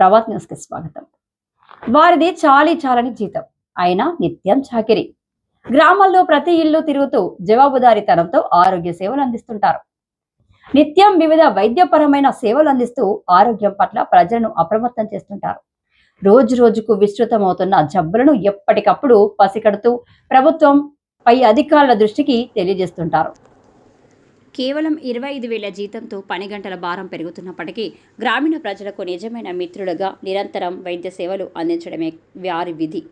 Prabhat news కి స్వాగతం. వారిది చాలని జీతం, అయినా నిత్యం చాకిరి. గ్రామాల్లో ప్రతి ఇల్లు తిరుగుతూ జవాబుదారీతనంతో ఆరోగ్య సేవలు అందిస్తుంటారు. నిత్యం వివిధ వైద్యపరమైన సేవలు అందిస్తూ ఆరోగ్యం పట్ల ప్రజలను అప్రమత్తం చేస్తుంటారు. రోజు రోజుకు విస్తృతమవుతున్న జబ్బులను ఎప్పటికప్పుడు పసిగడుతూ ప్రభుత్వం పై అధికారుల దృష్టికి తెలియజేస్తుంటారు. కేవలం 25,000 జీతంతో పని గంటల భారం పెరుగుతున్నప్పటికీ గ్రామీణ ప్రజలకు నిజమైన మిత్రులుగా నిరంతరం వైద్య సేవలు అందించడమే వారి విధి.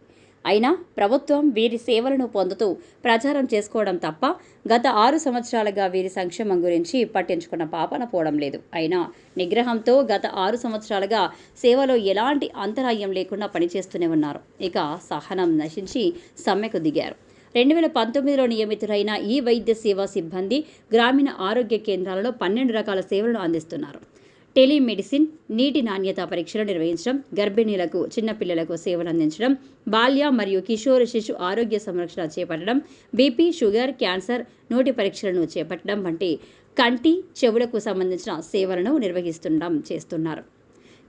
అయినా ప్రభుత్వం వీరి సేవలను పొందుతూ ప్రచారం చేసుకోవడం తప్ప గత 6 సంవత్సరాలుగా వీరి సంక్షేమం గురించి పట్టించుకున్న పాపన పోవడం లేదు. అయినా నిగ్రహంతో గత 6 సంవత్సరాలుగా సేవలో ఎలాంటి అంతరాయం లేకుండా పనిచేస్తూనే ఉన్నారు. ఇక సహనం నశించి సమ్మెకు దిగారు. 2019లో నియమితులైన ఈ వైద్య సేవా సిబ్బంది గ్రామీణ ఆరోగ్య కేంద్రాలలో 12 రకాల సేవలను అందిస్తున్నారు. టెలిమెడిసిన్, నీటి నాణ్యత పరీక్షలు నిర్వహించడం, గర్భిణీలకు, చిన్నపిల్లలకు సేవలు అందించడం, బాల్య మరియు కిషోర శిశు ఆరోగ్య సంరక్షణ చేపట్టడం, బీపీ, షుగర్, క్యాన్సర్, నోటి పరీక్షలను చేపట్టడం వంటి కంటి, చెవులకు సంబంధించిన సేవలను చేస్తున్నారు.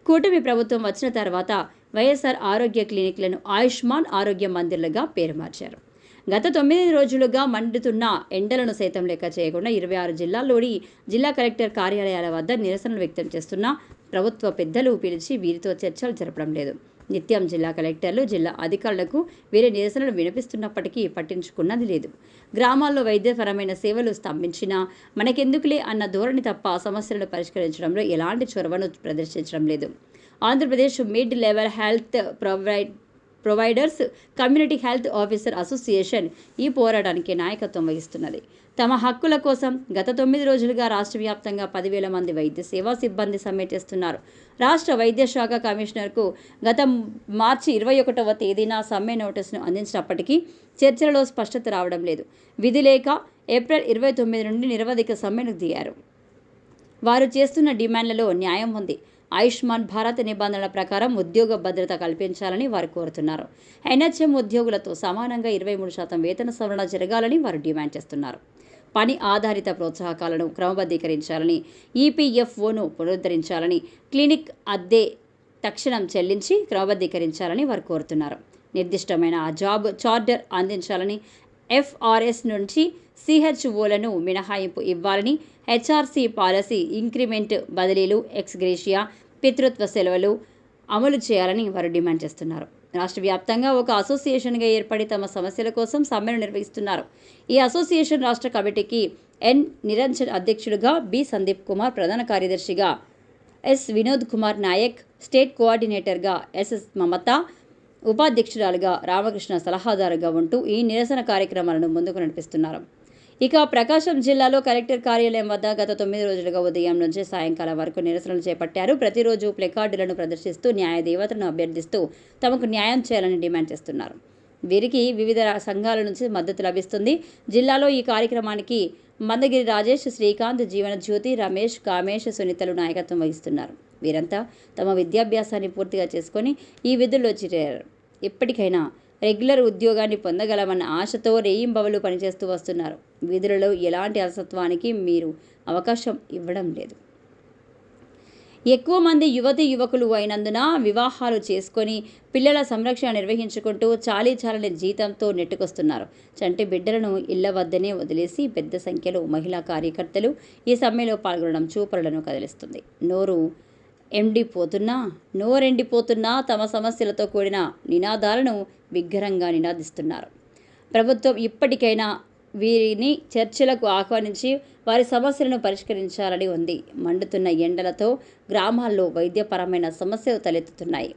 కూటమి ప్రభుత్వం వచ్చిన తర్వాత వైఎస్ఆర్ ఆరోగ్య క్లినిక్లను ఆయుష్మాన్ ఆరోగ్య మందిర్లుగా పేరు మార్చారు. గత 9 రోజులుగా మండుతున్న ఎండలను సైతం లెక్క చేయకుండా 26 జిల్లాల్లోని జిల్లా కలెక్టర్ కార్యాలయాల వద్ద నిరసనలు వ్యక్తం చేస్తున్న ప్రభుత్వ పెద్దలు పిలిచి వీరితో చర్చలు జరపడం లేదు. నిత్యం జిల్లా కలెక్టర్లు, జిల్లా అధికారులకు వీరి నిరసనలు వినిపిస్తున్నప్పటికీ పట్టించుకున్నది లేదు. గ్రామాల్లో వైద్యపరమైన సేవలు స్తంభించినా మనకెందుకులే అన్న ధోరణి తప్ప సమస్యలను పరిష్కరించడంలో ఎలాంటి చొరవను ప్రదర్శించడం లేదు. Andhra Pradesh mid level health providers community health officer association ఈ పోరాటానికి నాయకత్వం వహిస్తున్నది. తమ హక్కుల కోసం గత 9 రోజులుగా రాష్ట్ర వ్యాప్తంగా 10,000 మంది వైద్య సేవా సిబ్బంది సమ్మె చేస్తున్నారు. రాష్ట్ర వైద్య శాఖ కమిషనర్కు గత మార్చి 21వ తేదీన సమ్మె నోటీసును అందించినప్పటికీ చర్చలలో స్పష్టత రావడం లేదు. విధి లేక ఏప్రిల్ 29 నుండి నిరవధిక సమ్మెను దిగారు. వారు చేస్తున్న డిమాండ్లలో న్యాయం ఉంది. ఆయుష్మాన్ భారత్ నిబంధనల ప్రకారం ఉద్యోగ భద్రత కల్పించాలని వారు కోరుతున్నారు. ఎన్హెచ్ఎం ఉద్యోగులతో సమానంగా 23% వేతన సవరణ జరగాలని వారు డిమాండ్ చేస్తున్నారు. పని ఆధారిత ప్రోత్సాహకాలను క్రమబద్ధీకరించాలని, ఈపీఎఫ్ఓను పునరుద్ధరించాలని, క్లినిక్ అద్దె తక్షణం చెల్లించి క్రమబద్ధీకరించాలని వారు కోరుతున్నారు. నిర్దిష్టమైన జాబ్ చార్టర్ అందించాలని, ఎఫ్ఆర్ఎస్ నుంచి సిహెచ్ఓలను మినహాయింపు ఇవ్వాలని, హెచ్ఆర్సీ పాలసీ, ఇంక్రిమెంట్, బదిలీలు, ఎక్స్గ్రేషియా, పితృత్వ సెలవులు అమలు చేయాలని వారు డిమాండ్ చేస్తున్నారు. రాష్ట్ర వ్యాప్తంగా ఒక అసోసియేషన్గా ఏర్పడి తమ సమస్యల కోసం సమ్మెను నిర్వహిస్తున్నారు. ఈ అసోసియేషన్ రాష్ట్ర కమిటీకి ఎన్ నిరంజన్ అధ్యక్షుడిగా, బి సందీప్ కుమార్ ప్రధాన కార్యదర్శిగా, ఎస్ వినోద్ కుమార్ నాయక్ స్టేట్ కోఆర్డినేటర్గా, ఎస్ఎస్ మమత ఉపాధ్యక్షురాలుగా, రామకృష్ణ సలహాదారుగా ఉంటూ ఈ నిరసన కార్యక్రమాలను ముందుకు నడిపిస్తున్నారు. ఇక ప్రకాశం జిల్లాలో కలెక్టర్ కార్యాలయం వద్ద గత 9 రోజులుగా ఉదయం నుంచి సాయంకాలం వరకు నిరసనలు చేపట్టారు. ప్రతిరోజు ప్లెకార్డులను ప్రదర్శిస్తూ న్యాయ దేవతను అభ్యర్థిస్తూ తమకు న్యాయం చేయాలని డిమాండ్ చేస్తున్నారు. వీరికి వివిధ సంఘాల నుంచి మద్దతు లభిస్తుంది. జిల్లాలో ఈ కార్యక్రమానికి మందగిరి రాజేష్, శ్రీకాంత్, జీవన జ్యోతి, రమేష్, కామేష్, సునీతలు నాయకత్వం వహిస్తున్నారు. వీరంతా తమ విద్యాభ్యాసాన్ని పూర్తిగా చేసుకొని ఈ విధుల్లో చేరారు. ఇప్పటికైనా రెగ్యులర్ ఉద్యోగాన్ని పొందగలమన్న ఆశతో రేయింబవలు పనిచేస్తూ వస్తున్నారు. విధులలో ఎలాంటి అలసత్వానికి మీరు అవకాశం ఇవ్వడం లేదు. ఎక్కువ మంది యువకులు అయినందున వివాహాలు చేసుకొని పిల్లల సంరక్షణ నిర్వహించుకుంటూ చాలని జీతంతో నెట్టుకొస్తున్నారు. చంటి బిడ్డలను ఇళ్ల వద్దనే వదిలేసి పెద్ద సంఖ్యలో మహిళా కార్యకర్తలు ఈ సమ్మెలో పాల్గొనడం చూపరులను కదిలిస్తుంది. నోరెండిపోతున్నా తమ సమస్యలతో కూడిన నినాదాలను బిగ్గరంగా నినాదిస్తున్నారు. ప్రభుత్వం ఇప్పటికైనా వీరిని చర్చలకు ఆహ్వానించి వారి సమస్యలను పరిష్కరించాలని ఉంది. మండుతున్న ఎండలతో గ్రామాల్లో వైద్యపరమైన సమస్యలు తలెత్తుతున్నాయి.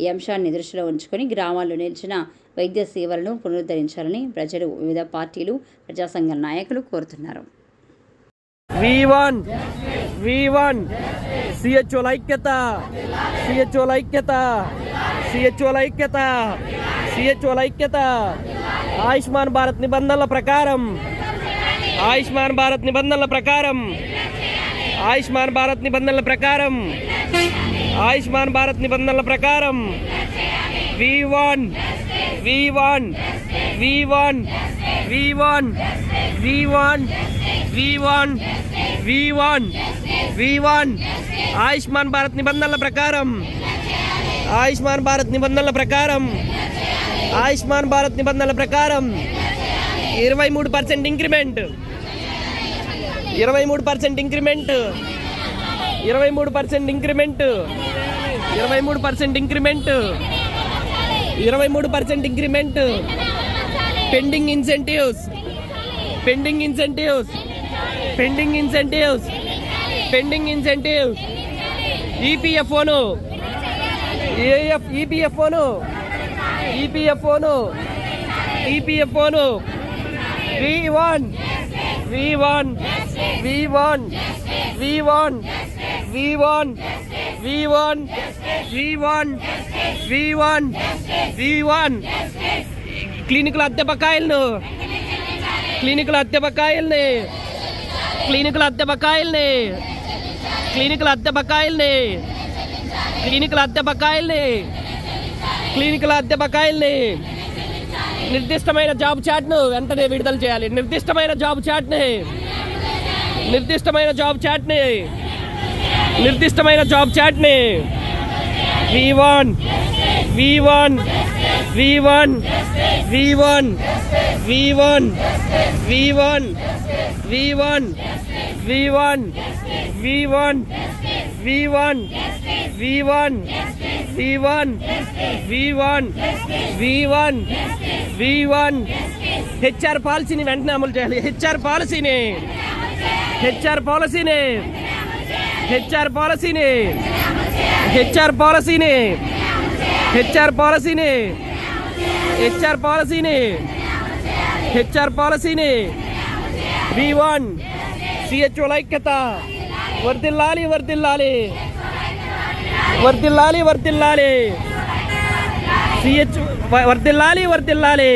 ఈ అంశాన్ని దృష్టిలో ఉంచుకొని గ్రామాల్లో నిలిచిన వైద్య సేవలను పునరుద్ధరించాలని ప్రజలు, వివిధ పార్టీలు, ప్రజా సంఘాల నాయకులు కోరుతున్నారు. ఆయుష్మాన్ భారత్ నిబంధనల ప్రకారం ఆయుష్మాన్ భారత్ నిబంధనల ప్రకారం ఆయుష్మాన్ భారత్ నిబంధనల ప్రకారం 23% increment 23% increment 23% increment 23% increment 23% increment pending incentives pending incentives ఈపీఎఫ్ఓను క్లినికల్ అద్దె బకాయిలను క్లినికల్ అద్దె బకాయిల్ని నిర్దిష్టమైన జాబ్ చాట్ను వెంటనే విడుదల చేయాలి. నిర్దిష్టమైన జాబ్ చాట్ని హెచ్ఆర్ పాలసీని వెంటనే అమలు చేయాలి. హెచ్ఆర్ పాలసీని V1 CHO ఐక్యత వర్ధిల్లాలి CHO వర్ధిల్లాలి